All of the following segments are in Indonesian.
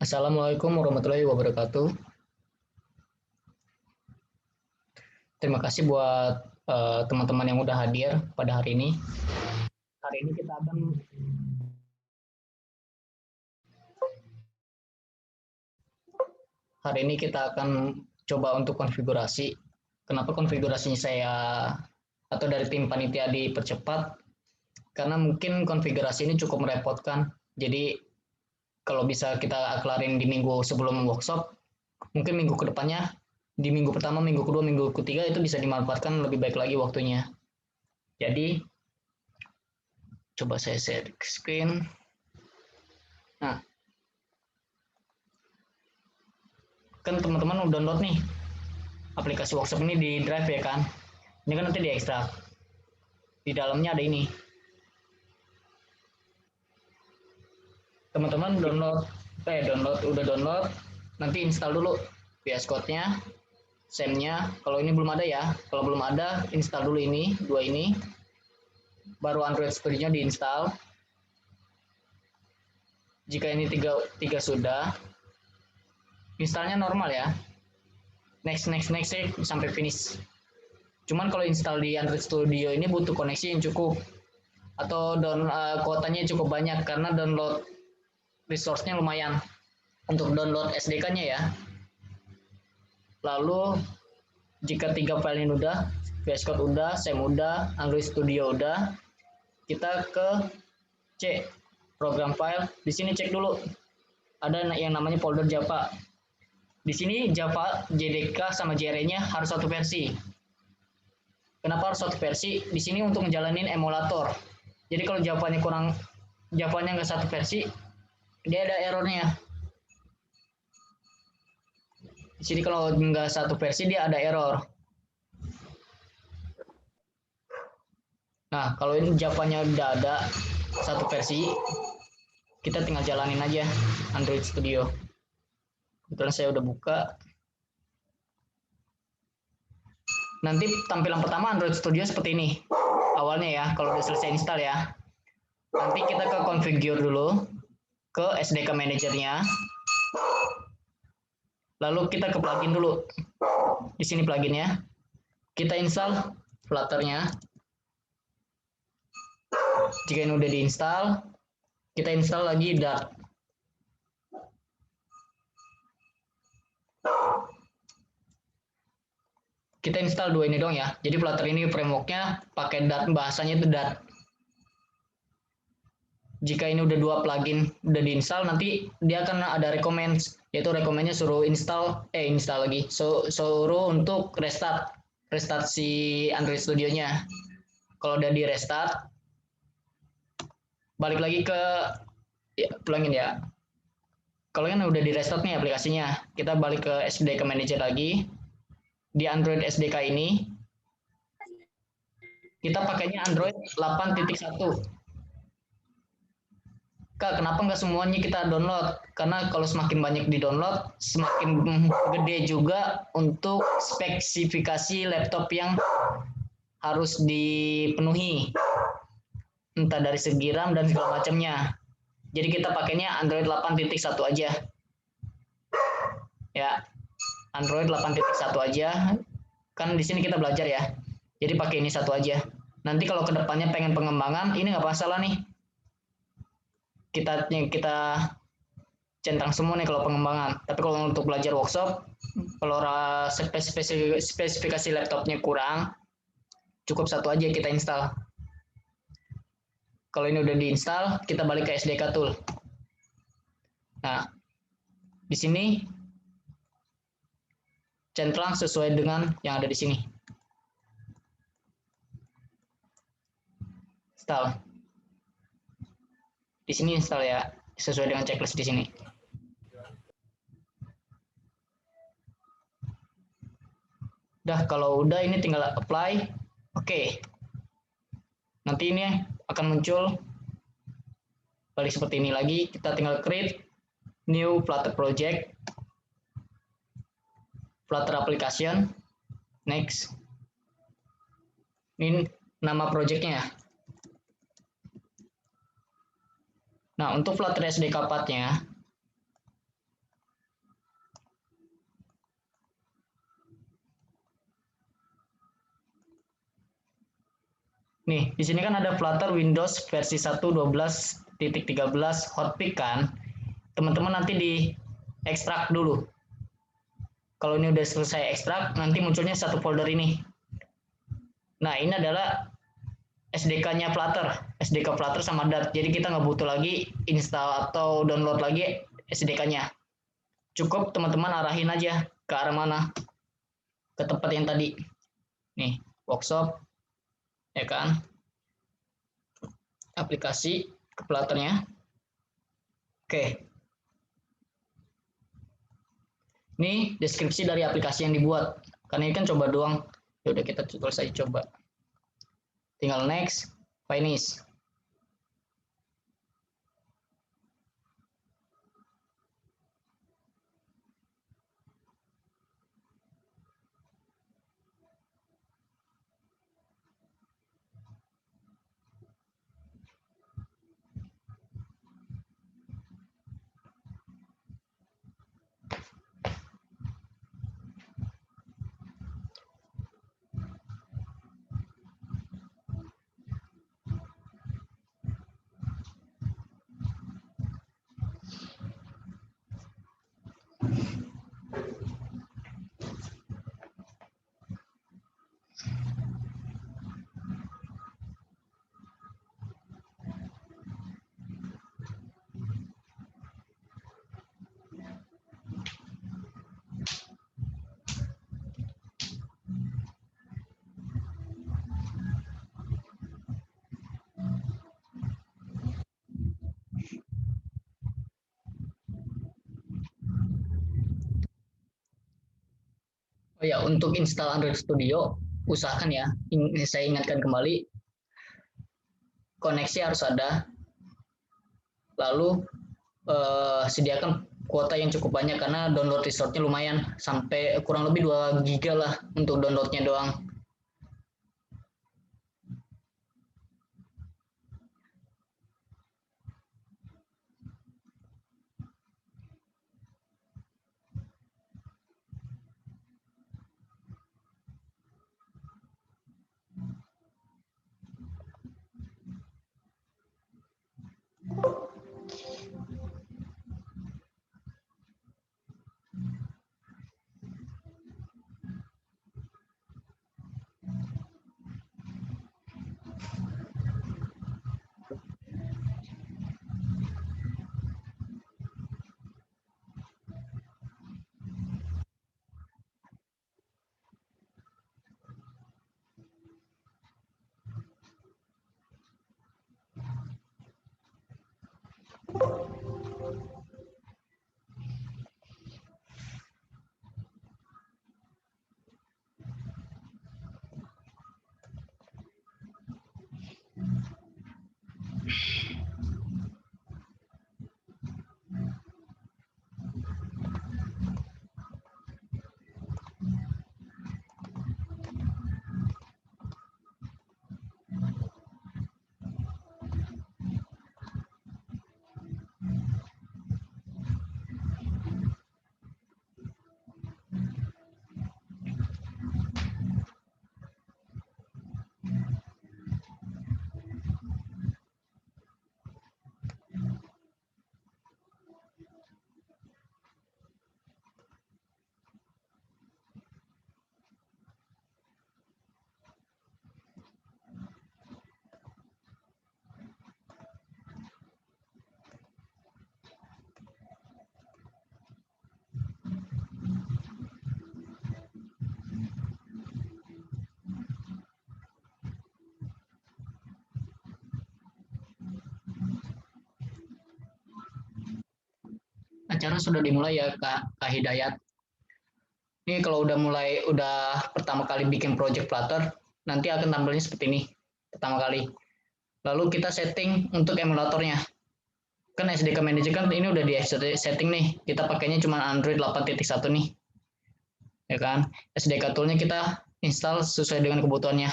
Assalamualaikum warahmatullahi wabarakatuh. Terima kasih buat teman-teman yang udah hadir pada hari ini. Hari ini kita akan coba untuk konfigurasi. Kenapa konfigurasinya saya atau dari tim panitia dipercepat? Karena mungkin konfigurasi ini cukup merepotkan. Jadi kalau bisa kita kelarin di minggu sebelum workshop, mungkin minggu kedepannya, di minggu pertama, minggu kedua, minggu ketiga itu bisa dimanfaatkan lebih baik lagi waktunya. Jadi coba saya share screen. Nah, kan teman-teman udah download nih aplikasi workshop ini di drive ya kan. Ini kan nanti diekstrak. Di dalamnya ada ini. Teman-teman udah download, nanti install dulu VS Code-nya, SEM-nya. Kalau ini belum ada ya, kalau belum ada install dulu ini, dua ini. Baru Android Studio-nya diinstal. Jika ini tiga sudah, installnya normal ya. Next sampai finish. Cuman kalau install di Android Studio ini butuh koneksi yang cukup atau kuotanya cukup banyak karena download resource-nya lumayan untuk download SDK-nya ya. Lalu jika 3 file ini udah, VS Code udah, SEM udah, Android Studio udah, kita ke C, program file. Di sini cek dulu ada yang namanya folder Java. Di sini Java, JDK sama JRE-nya harus satu versi. Kenapa harus satu versi? Di sini untuk ngejalanin emulator. Jadi kalau Javanya nggak satu versi, dia ada errornya. Di sini kalau nggak satu versi dia ada error. Nah, kalau ini Javanya udah ada satu versi, kita tinggal jalanin aja Android Studio. Kebetulan saya udah buka. Nanti tampilan pertama Android Studio seperti ini. Awalnya ya, kalau udah selesai install ya. Nanti kita ke configure dulu, ke SDK Manager-nya. Lalu kita ke plugin dulu. Di sini pluginnya. Kita install Flutter-nya. Jika ini udah diinstal, kita install lagi Dart. Kita install dua ini dong ya. Jadi Flutter ini framework-nya pakai Dart, bahasanya itu Dart. Jika ini udah dua plugin udah diinstal, nanti dia akan ada recommend, yaitu recommendnya suruh install lagi, suruh untuk restart si Android Studio-nya. Kalau udah di restart, balik lagi ke plugin ya. Kalau kan udah di restart nih aplikasinya, kita balik ke SDK Manager lagi. Di Android SDK ini, kita pakainya Android 8.1. Kak, kenapa nggak semuanya kita download? Karena kalau semakin banyak di-download, semakin gede juga untuk spesifikasi laptop yang harus dipenuhi. Entah dari segi RAM dan segala macamnya. Jadi kita pakainya Android 8.1 aja. Ya, Android 8.1 aja. Kan di sini kita belajar ya. Jadi pakai ini satu aja. Nanti kalau kedepannya pengen pengembangan, ini nggak masalah nih. Kita centang semua nih kalau pengembangan. Tapi kalau untuk belajar workshop, kalau spesifikasi laptopnya kurang, cukup satu aja kita install. Kalau ini udah diinstal, kita balik ke SDK tool. Nah, di sini centang sesuai dengan yang ada di sini. Install. Di sini install ya, sesuai dengan checklist di sini. Udah, kalau udah ini tinggal apply. Oke. Nanti ini akan muncul balik seperti ini lagi. Kita tinggal create new Flutter project. Flutter application. Next. Ini nama projectnya. Nah, untuk Flutter SDK path-nya, Nih, di sini kan ada Flutter Windows versi 1.12.13 Hotfix kan. Teman-teman nanti di ekstrak dulu. Kalau ini udah selesai ekstrak, nanti munculnya satu folder ini. Nah, ini adalah SDK-nya Flutter, SDK Flutter sama Dart. Jadi kita nggak butuh lagi install atau download lagi SDK-nya. Cukup teman-teman arahin aja ke arah mana, ke tempat yang tadi. Nih, workshop, ya kan? Aplikasi ke Flutter-nya. Oke. Ini deskripsi dari aplikasi yang dibuat. Karena ini kan coba doang. Ya udah kita tulis aja coba. Tinggal next, finish. Oh ya, untuk install Android Studio, usahakan ya, ini saya ingatkan kembali, koneksi harus ada, lalu sediakan kuota yang cukup banyak karena download resource-nya lumayan, sampai kurang lebih 2 giga lah untuk download-nya doang. Acara sudah dimulai ya Kak Hidayat. Ini kalau udah pertama kali bikin project Flutter, nanti akan tampilnya seperti ini pertama kali. Lalu kita setting untuk emulatornya. Kan SDK Manager kan ini udah di setting nih. Kita pakainya cuma Android 8.1 nih. Ya kan? SDK toolnya kita install sesuai dengan kebutuhannya.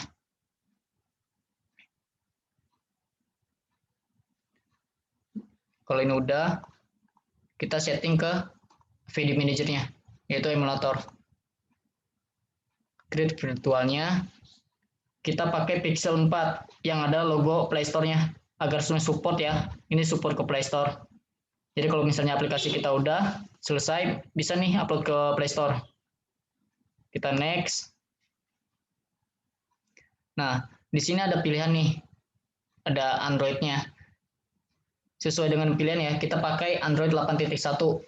Kalau ini udah, kita setting ke VD Manager-nya, yaitu emulator. Create virtualnya, kita pakai Pixel 4 yang ada logo Play Store-nya agar support ya. Ini support ke Play Store. Jadi kalau misalnya aplikasi kita udah selesai, bisa nih upload ke Play Store. Kita next. Nah, di sini ada pilihan nih. Ada Android-nya. Sesuai dengan pilihan ya, kita pakai Android 8.1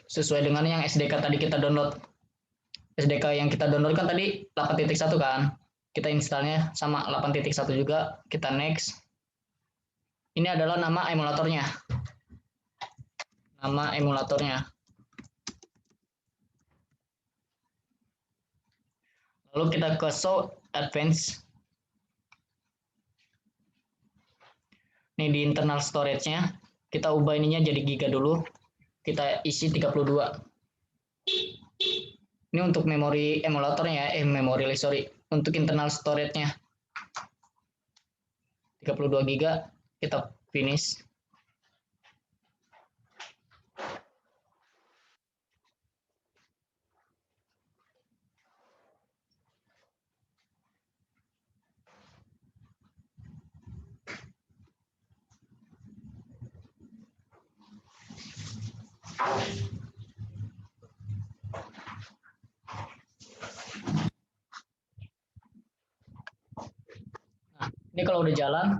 sesuai dengan yang SDK tadi kita download. SDK yang kita download kan tadi 8.1 kan. Kita installnya sama 8.1 juga. Kita next. Ini adalah nama emulatornya. Nama emulatornya. Lalu kita ke show advance. Nih di internal storage-nya, kita ubah ininya jadi giga dulu. Kita isi 32. Ini untuk memori emulatornya ya, sorry. Untuk internal storage-nya. 32 giga, kita finish. Nah, ini kalau udah jalan,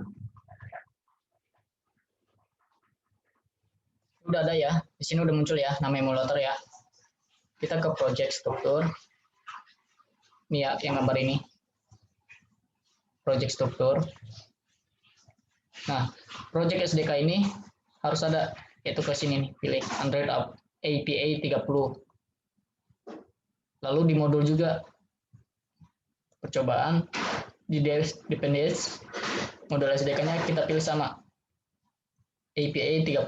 udah ada ya. Di sini udah muncul ya nama emulator ya. Kita ke project struktur. Ini ya yang gambar ini. Project struktur. Nah, project SDK ini harus ada, yaitu ke sini nih, pilih Android APA 30. Lalu di modul juga percobaan di dependency modul SDK-nya kita pilih sama APA 30.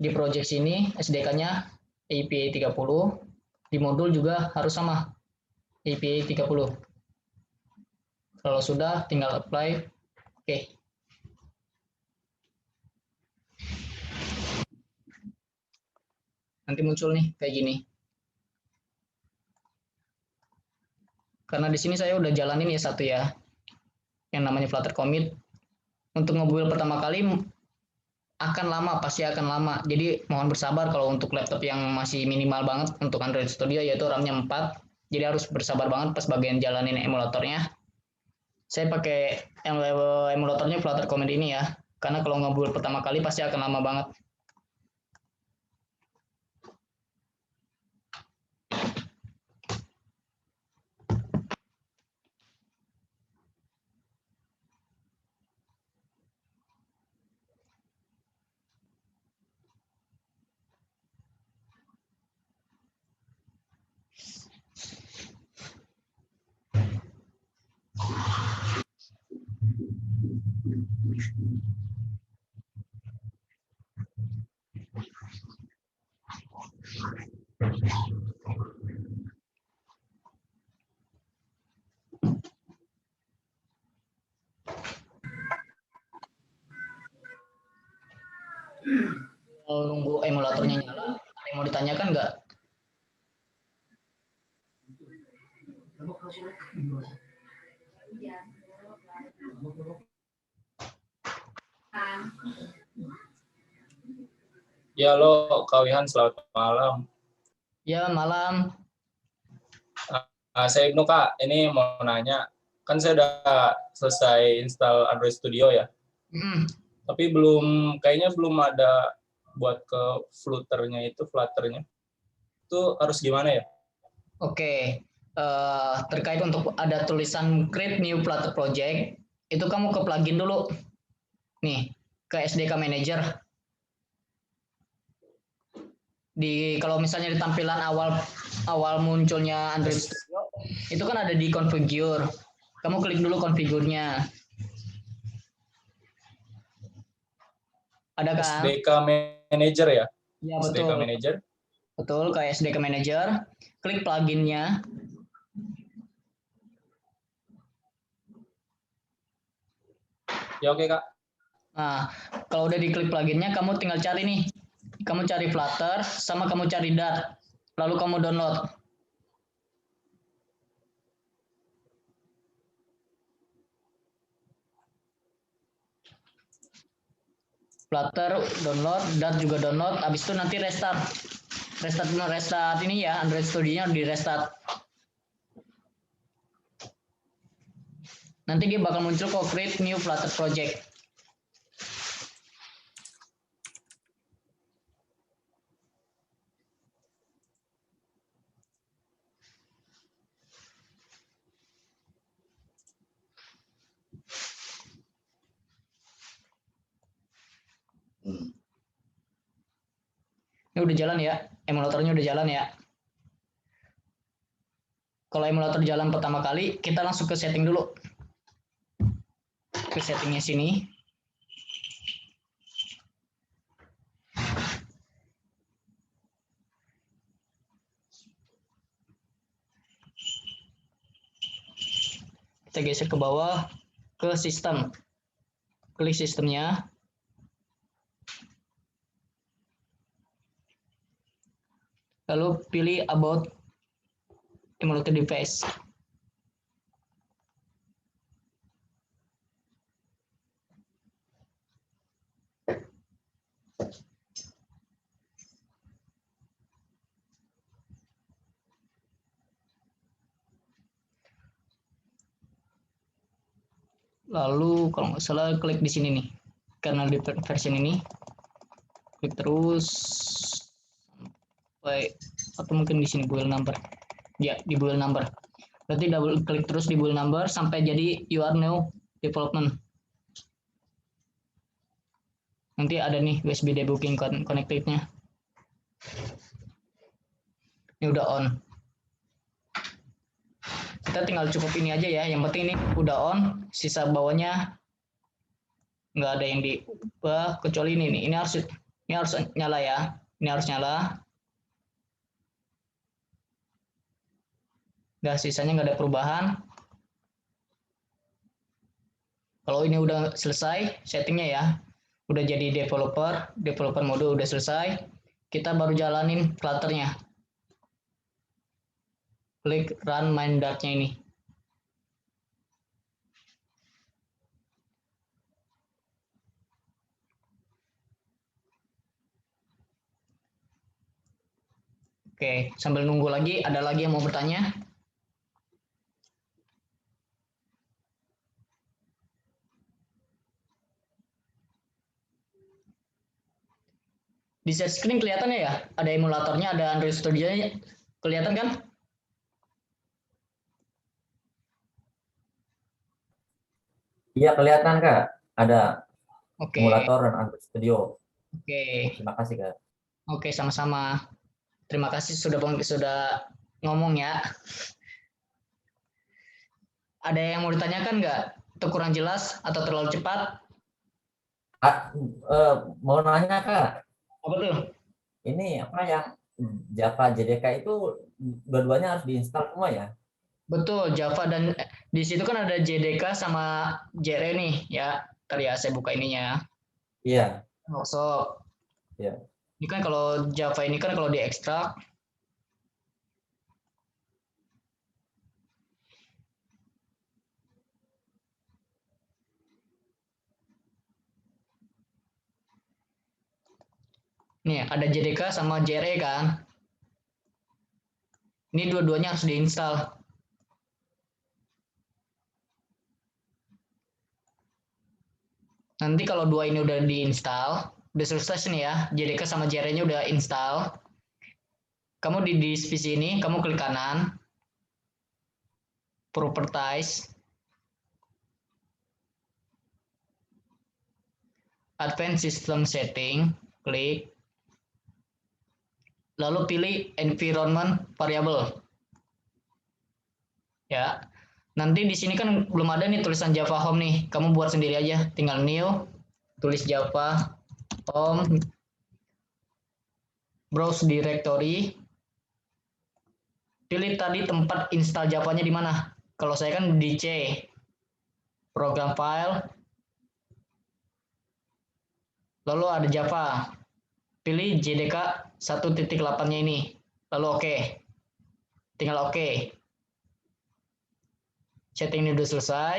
Di project sini SDK-nya APA 30, di modul juga harus sama APA 30. Kalau sudah tinggal apply. Oke. Nanti muncul nih kayak gini. Karena di sini saya udah jalanin ya satu ya, yang namanya Flutter commit. Untuk nge-build pertama kali akan lama, pasti akan lama. Jadi mohon bersabar kalau untuk laptop yang masih minimal banget untuk Android Studio, yaitu RAM-nya 4. Jadi harus bersabar banget pas bagian jalanin emulatornya. Saya pakai emulatornya Flutter commit ini ya, karena kalau nge-build pertama kali pasti akan lama banget. Kalau nunggu emulatornya nyala, ada yang mau ditanyakan nggak? Ya, halo Kak Wihan, selamat malam. Ya, malam. Saya Ibnu Kak, ini mau nanya, kan saya udah selesai install Android Studio ya, tapi kayaknya belum ada buat ke Flutternya itu harus gimana ya? Oke, terkait untuk ada tulisan create new Flutter project, itu kamu ke plugin dulu, nih ke SDK Manager. Kalau misalnya di tampilan awal munculnya Android Studio, itu kan ada di configure. Kamu klik dulu configure-nya. Ada kan? SDK Manager ya? Ya, SDK betul. Manager. Betul, kayak SDK Manager. Klik plugin-nya. Ya, oke Kak. Nah, kalau udah diklik plugin-nya, kamu tinggal cari nih. Kamu cari Flutter, sama kamu cari Dart. Lalu kamu download. Flutter download, Dart juga download. Habis itu nanti restart ini ya, Android Studio-nya di restart. Nanti dia bakal muncul kok create new Flutter project. Ini udah jalan ya, emulatornya udah jalan ya. Kalau emulator jalan pertama kali, kita langsung ke setting dulu. Ke settingnya sini. Kita geser ke bawah, ke sistem. Klik sistemnya. Lalu pilih about emulator device. Lalu kalau nggak salah klik di sini nih, karena di version ini, klik terus sampai, atau mungkin di sini build number. Ya, di build number. Berarti double klik terus di build number sampai jadi you are new development. Nanti ada nih USB debugging connected-nya. Ini udah on. Kita tinggal cukup ini aja ya. Yang penting ini udah on. Sisa bawahnya nggak ada yang diubah kecuali ini nih. Ini harus nyala ya. Ini harus nyala. Udah, sisanya nggak ada perubahan. Kalau ini udah selesai settingnya ya, udah jadi developer mode udah selesai, kita baru jalanin Flutter-nya. Klik run main Dart-nya ini. Oke, sambil nunggu lagi, ada lagi yang mau bertanya? Di share screen kelihatan ya? Ada emulatornya, ada Android Studio-nya. Kelihatan kan? Iya kelihatan Kak, ada Oke. emulator dan Android Studio. Oke. Terima kasih Kak. Oke, sama-sama. Terima kasih sudah ngomong ya. Ada yang mau ditanyakan nggak? Atau kurang jelas atau terlalu cepat? Mau nanya Kak, Apa tuh? ini apa yang Java JDK itu dua-duanya harus diinstal semua ya? Betul, Java dan di situ kan ada JDK sama JRE nih ya. Ntar ya saya buka ininya. Iya. So, Iya. ini kan kalau Java ini kan kalau diekstrak, nih ada JDK sama JRE kan. Ini dua-duanya harus diinstal. Nanti kalau dua ini udah diinstal, udah selesai nih ya, JDK sama JRE-nya udah install. Kamu di divisi ini, kamu klik kanan, Properties, Advanced System Setting, klik, lalu pilih Environment Variable. Ya, nanti di sini kan belum ada nih tulisan Java Home nih, kamu buat sendiri aja, tinggal new, tulis Java Home, browse directory, pilih tadi tempat install Java-nya di mana. Kalau saya kan di C, program file, lalu ada Java, pilih JDK 1.8-nya ini, lalu oke, tinggal oke. Setting ini udah selesai,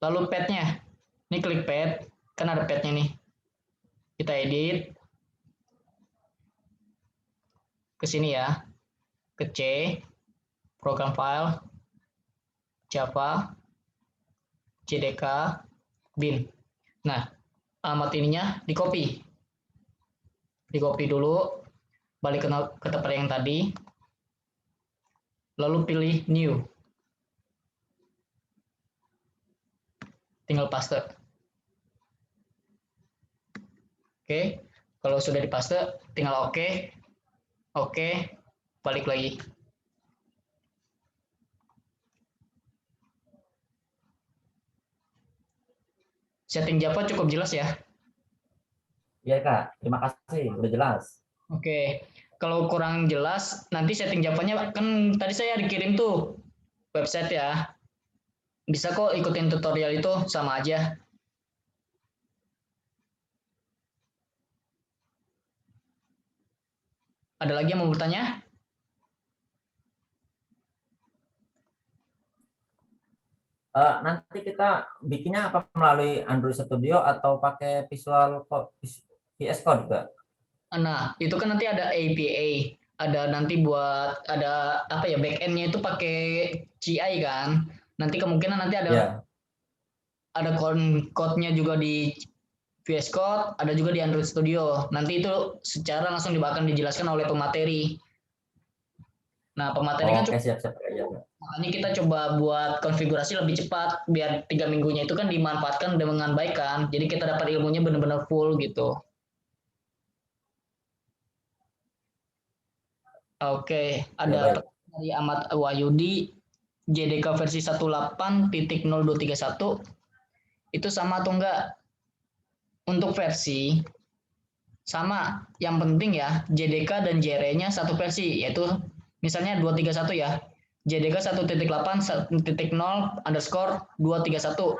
lalu pad-nya, ini klik pad, kan ada pad-nya nih. Kita edit ke sini ya, ke C, program file, Java, JDK, bin. Nah, alamat ininya di copy dulu, balik ke tempat yang tadi, lalu pilih new, tinggal paste. Oke, kalau sudah dipaste tinggal oke, balik lagi. Setting Java cukup jelas ya. Iya Kak, terima kasih, udah jelas. Oke, kalau kurang jelas nanti setting Java-nya kan tadi saya dikirim tuh website ya. Bisa kok ikutin tutorial itu, sama aja. Ada lagi yang mau bertanya? Nanti kita bikinnya apa melalui Android Studio atau pakai Visual Code, VS Code Kak? Nah, itu kan nanti ada APA, ada nanti buat ada apa ya, backend-nya itu pakai CI kan. Nanti kemungkinan nanti ada Ya. ada code-nya juga di VS Code, ada juga di Android Studio. Nanti itu secara langsung akan dijelaskan oleh pemateri. Nah, pemateri kan Oke, siap-siap ya. makanya kita coba buat konfigurasi lebih cepat biar 3 minggunya itu kan dimanfaatkan dengan baik kan. Jadi kita dapat ilmunya benar-benar full gitu. Oke, ada Ya, baik. dari Ahmad Wahyudi, JDK versi 18.0231 itu sama atau enggak? Untuk versi sama, yang penting ya JDK dan JRE-nya satu versi, yaitu misalnya 231 ya. JDK 1.8.0_231.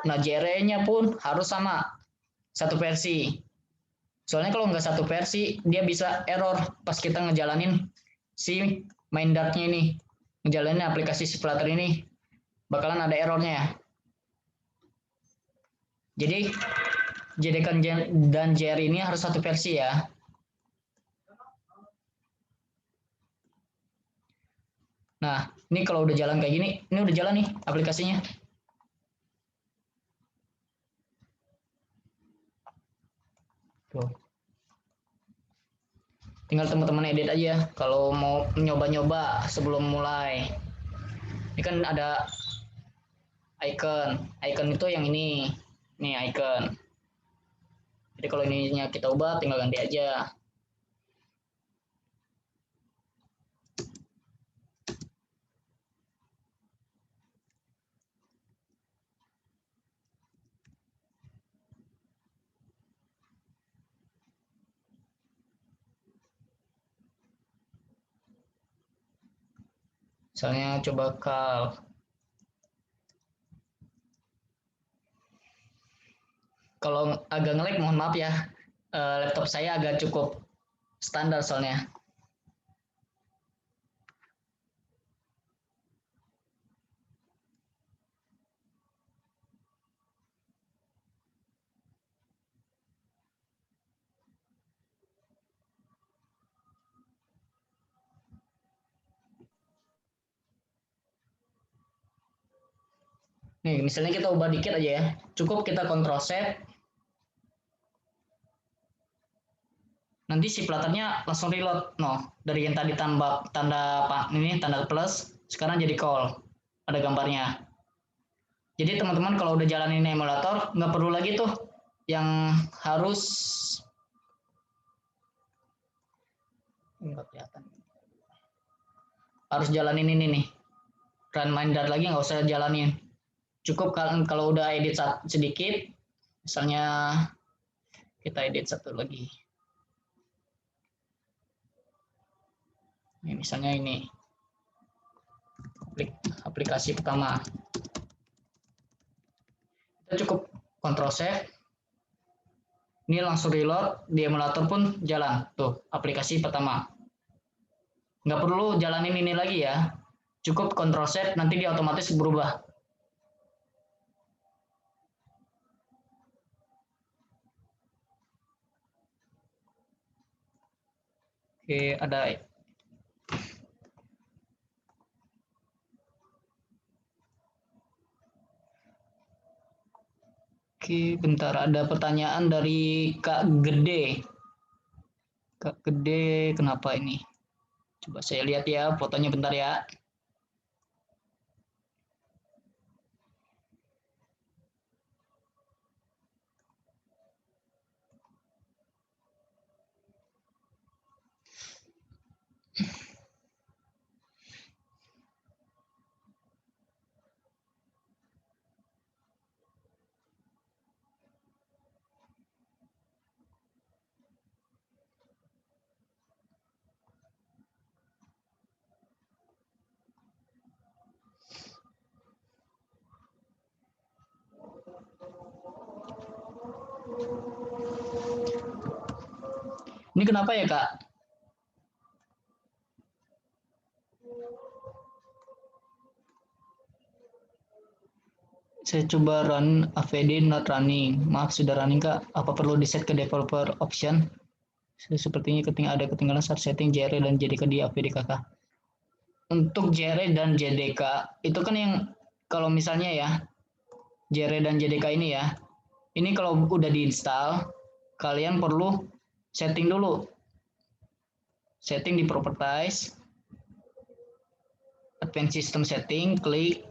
Nah, JRE-nya pun harus sama, satu versi. Soalnya kalau nggak satu versi, dia bisa error pas kita ngejalanin si main Dart-nya ini. Ngejalanin aplikasi si Flutter ini, bakalan ada errornya ya. Jadi, JDK dan JR ini harus satu versi ya. Nah, ini kalau udah jalan kayak gini, ini udah jalan nih aplikasinya. Tuh. Tinggal teman-teman edit aja kalau mau nyoba-nyoba sebelum mulai. Ini kan ada icon. Icon itu yang ini. Nih icon. Jadi kalau ininya kita ubah, tinggal ganti aja. Misalnya coba kalau agak nge-lag mohon maaf ya. Laptop saya agak cukup standar soalnya. Nih, misalnya kita ubah dikit aja ya. Cukup kita Ctrl Z. Nanti si Flutternya langsung reload. No, dari yang tadi tambah tanda plus, sekarang jadi call. Ada gambarnya. Jadi teman-teman kalau udah jalanin emulator, nggak perlu lagi tuh yang harus nggak kelihatan. Harus jalanin ini nih. Run main Dart lagi nggak usah jalanin. Cukup kalau udah edit sedikit, misalnya kita edit satu lagi. Ini misalnya ini aplikasi pertama. Kita cukup Ctrl C. Ini langsung reload, di emulator pun jalan. Tuh, aplikasi pertama. Nggak perlu jalanin ini lagi ya. Cukup Ctrl Z, nanti dia otomatis berubah. Oke, ada. Oke, bentar, ada pertanyaan dari Kak Gede. Kak Gede, kenapa ini? Coba saya lihat ya fotonya bentar ya. Ini kenapa ya, Kak? Saya coba run AVD not running. Maaf, sudah running, Kak. Apa perlu di-set ke developer option? Sepertinya ada ketinggalan saat setting JRE dan JDK di AVD Kakak. Untuk JRE dan JDK, itu kan yang kalau misalnya ya, JRE dan JDK ini ya, ini kalau udah diinstal, kalian perlu setting dulu. Setting di properties, advanced system setting, klik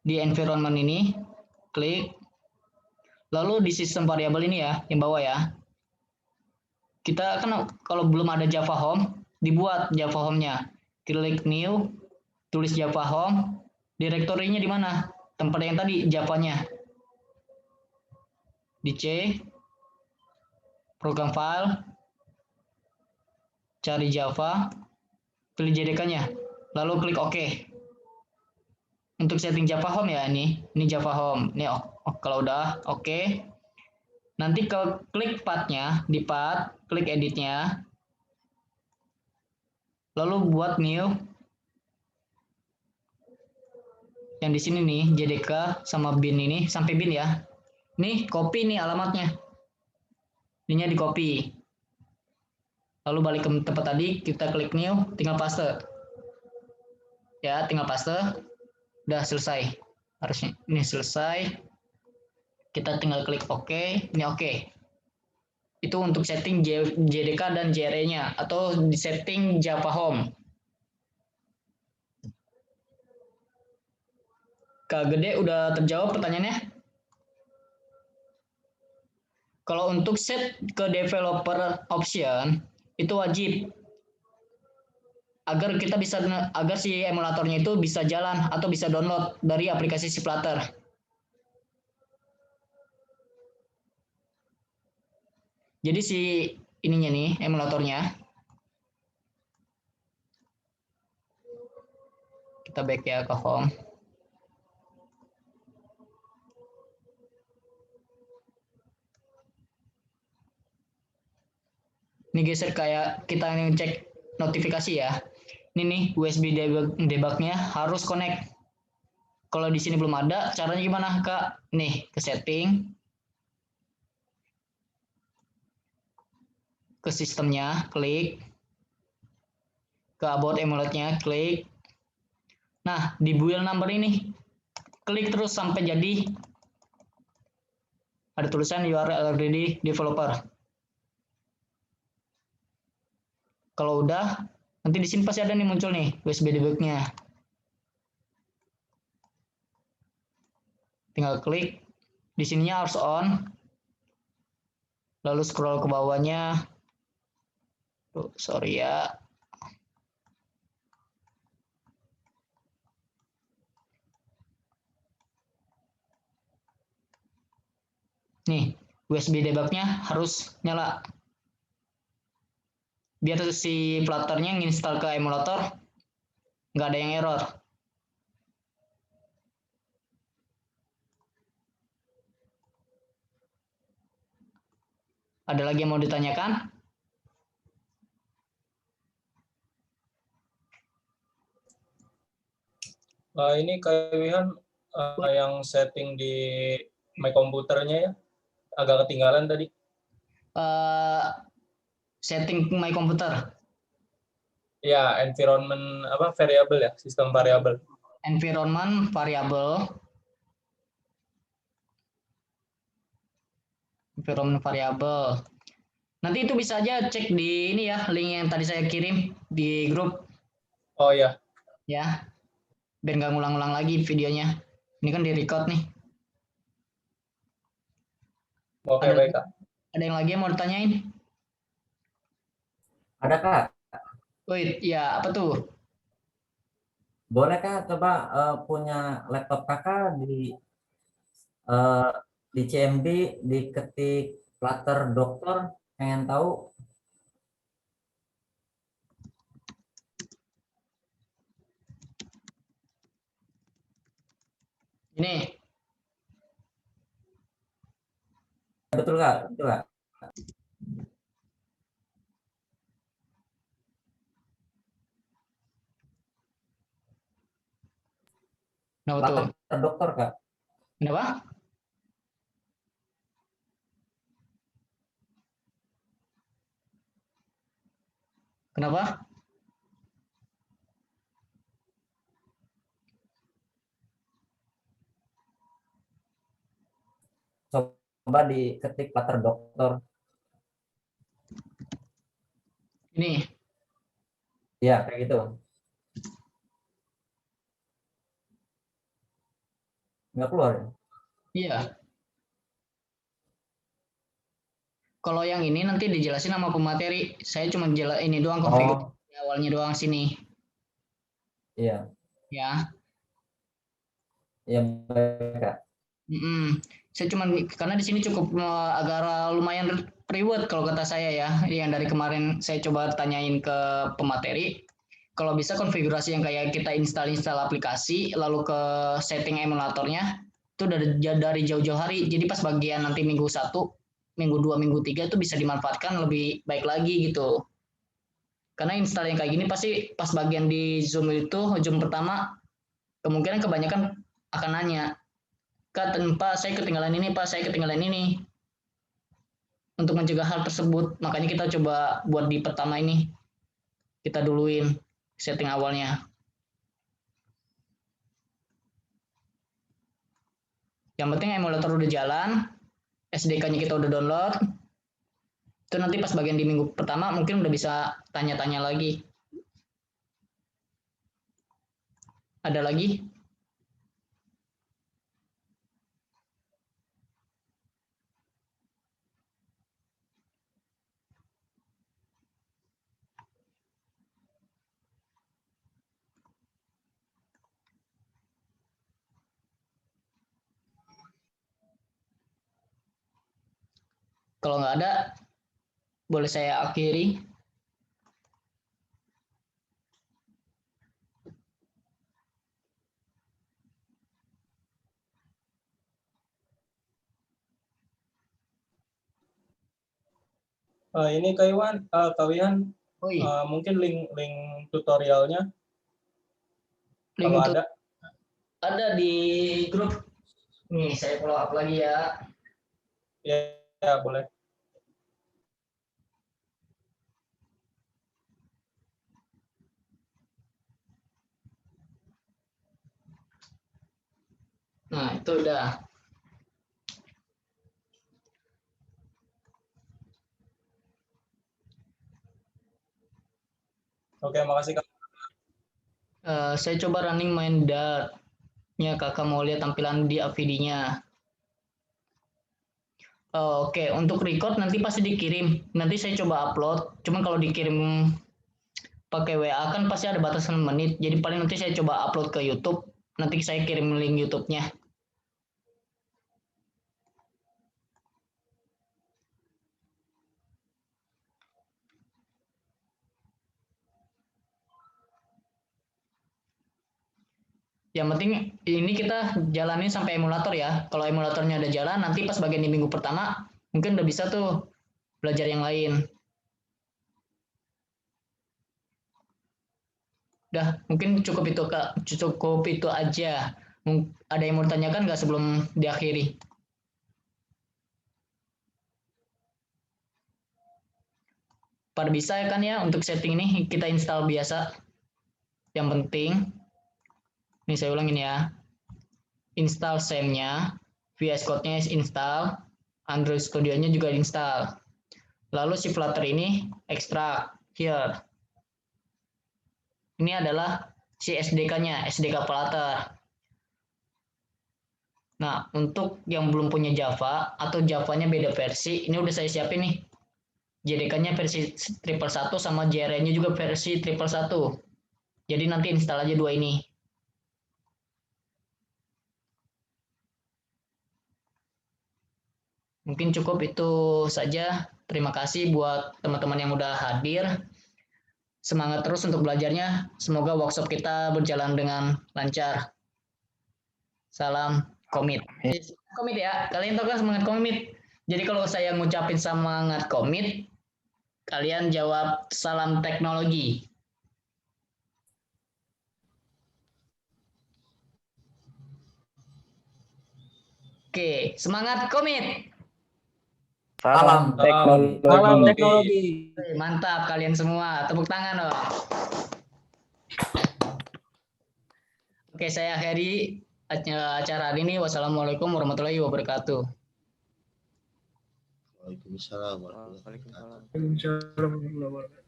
di environment ini, klik, lalu di sistem variabel ini ya, yang bawah ya, kita kan kalau belum ada Java Home, dibuat Java Home-nya, klik new, tulis Java Home, direktorinya di mana? Tempat yang tadi Java-nya, di C, program file, cari Java, pilih JDK-nya, lalu klik OK. Untuk setting Java Home ya, ini Java Home. Ini kalau udah OK, nanti klik path-nya, di path, klik edit-nya, lalu buat new. Yang di sini nih JDK sama bin ini sampai bin ya. Nih copy nih alamatnya. Ininya di copy. Lalu balik ke tempat tadi, kita klik new, tinggal paste. Ya, tinggal paste. Udah selesai. Harusnya ini selesai. Kita tinggal klik OK, ini OK. Itu untuk setting JDK dan JRE-nya atau di setting Java Home. Kak Gede udah terjawab pertanyaannya? Kalau untuk set ke developer option itu wajib agar si emulatornya itu bisa jalan atau bisa download dari aplikasi si Flutter. Jadi si ininya nih emulatornya, kita back ya ke home. Ini geser kayak kita ngecek notifikasi ya. Ini nih USB debugnya harus connect. Kalau di sini belum ada, caranya gimana, Kak? Nih, ke setting, ke sistemnya, klik, ke about emulatornya, klik. Nah, di build number ini, klik terus sampai jadi ada tulisan you are already developer. Kalau udah, nanti di sini pasti ada nih muncul nih USB debugnya. Tinggal klik, di sininya harus on. Lalu scroll ke bawahnya. Sorry ya. Nih, USB debugnya harus nyala. Biar si Flutter-nya nginstal ke emulator, nggak ada yang error. Ada lagi yang mau ditanyakan? Ini Kak Wihan, yang setting di my komputernya ya, agak ketinggalan tadi. setting my komputer. Ya, environment apa variabel ya, sistem variabel. Environment variable. Environment variable. Nanti itu bisa aja cek di ini ya, link yang tadi saya kirim di grup Oh ya, ya. Biar nggak ngulang-ulang lagi videonya. Ini kan di record nih. oke Ada, baik Kak. ada yang lagi yang mau ditanyain? Ada Kak, Wait, ya apa tuh? boleh Kak coba punya laptop Kakak eh, di CMD diketik Flutter Dokter, pengen tahu. Ini. Betul Kak, betul Kak. Kenapa tuh? Flutter Dokter Kak. Kenapa? Kenapa? Coba diketik Flutter Dokter. Ini. Ya kayak gitu. Nggak keluar ya? Iya. Kalau yang ini nanti dijelasin sama pemateri. Saya cuma ini doang konfigurasi Oh awalnya doang sini. iya, Ya. iya baik Kak. Saya cuma karena di sini cukup agak lumayan ribet kalau kata saya ya. Yang dari kemarin saya coba tanyain ke pemateri. Kalau bisa konfigurasi yang kayak kita install aplikasi, lalu ke setting emulatornya, itu dari jauh-jauh hari. Jadi pas bagian nanti minggu 1, minggu 2, minggu 3 itu bisa dimanfaatkan lebih baik lagi gitu. Karena install yang kayak gini pasti pas bagian di Zoom itu, Zoom pertama, kemungkinan kebanyakan akan nanya, Kak, Pak, saya ketinggalan ini, Pak, saya ketinggalan ini. Untuk mencegah hal tersebut, makanya kita coba buat di pertama ini, kita duluin setting awalnya. Yang penting emulator udah jalan, SDK-nya kita udah download, itu nanti pas bagian di minggu pertama mungkin udah bisa tanya-tanya lagi. Ada lagi? Kalau nggak ada, boleh saya akhiri. Ini Kak Iwan, Kak Wihan, Oh iya, mungkin link tutorialnya kalau link ada. ada di grup. Nih, saya follow up lagi ya. Ya, ya boleh. Nah, itu udah. Oke, makasih Kak. Saya coba running main Dart-nya, kakak mau lihat tampilan di AVD-nya. Oke, untuk record nanti pasti dikirim. Nanti saya coba upload. Cuman kalau dikirim pakai WA kan pasti ada batasan menit. Jadi paling nanti saya coba upload ke YouTube. Nanti saya kirim link YouTube-nya. Yang penting ini kita jalanin sampai emulator ya. Kalau emulatornya udah jalan, nanti pas bagian di minggu pertama mungkin udah bisa tuh belajar yang lain. Udah, mungkin cukup itu Kak, cukup itu aja. Ada yang mau ditanyakan nggak sebelum diakhiri? Pada bisa ya kan ya untuk setting ini kita install biasa. Yang penting, ini saya ulangin ya, install SAM-nya, VS Code-nya install, Android Studio-nya juga install. Lalu si Flutter ini ekstrak here. Ini adalah si SDK-nya, SDK Flutter. Nah, untuk yang belum punya Java atau Java-nya beda versi, ini udah saya siapin nih. JDK-nya versi 111 sama JRE-nya juga versi 111. Jadi nanti install aja dua ini. Mungkin cukup itu saja. Terima kasih buat teman-teman yang udah hadir. Semangat terus untuk belajarnya. Semoga workshop kita berjalan dengan lancar. Salam komit. Komit ya. Kalian tahu kan semangat komit? Jadi kalau saya ngucapin semangat komit, kalian jawab salam teknologi. Oke, semangat komit. Salam teknologi. Salam teknologi. Mantap kalian semua. Tepuk tangan dong. Oke, saya akhiri acara hari ini. Wassalamualaikum warahmatullahi wabarakatuh. Waalaikumsalam warahmatullahi wabarakatuh. Waalaikumsalam warahmatullahi wabarakatuh.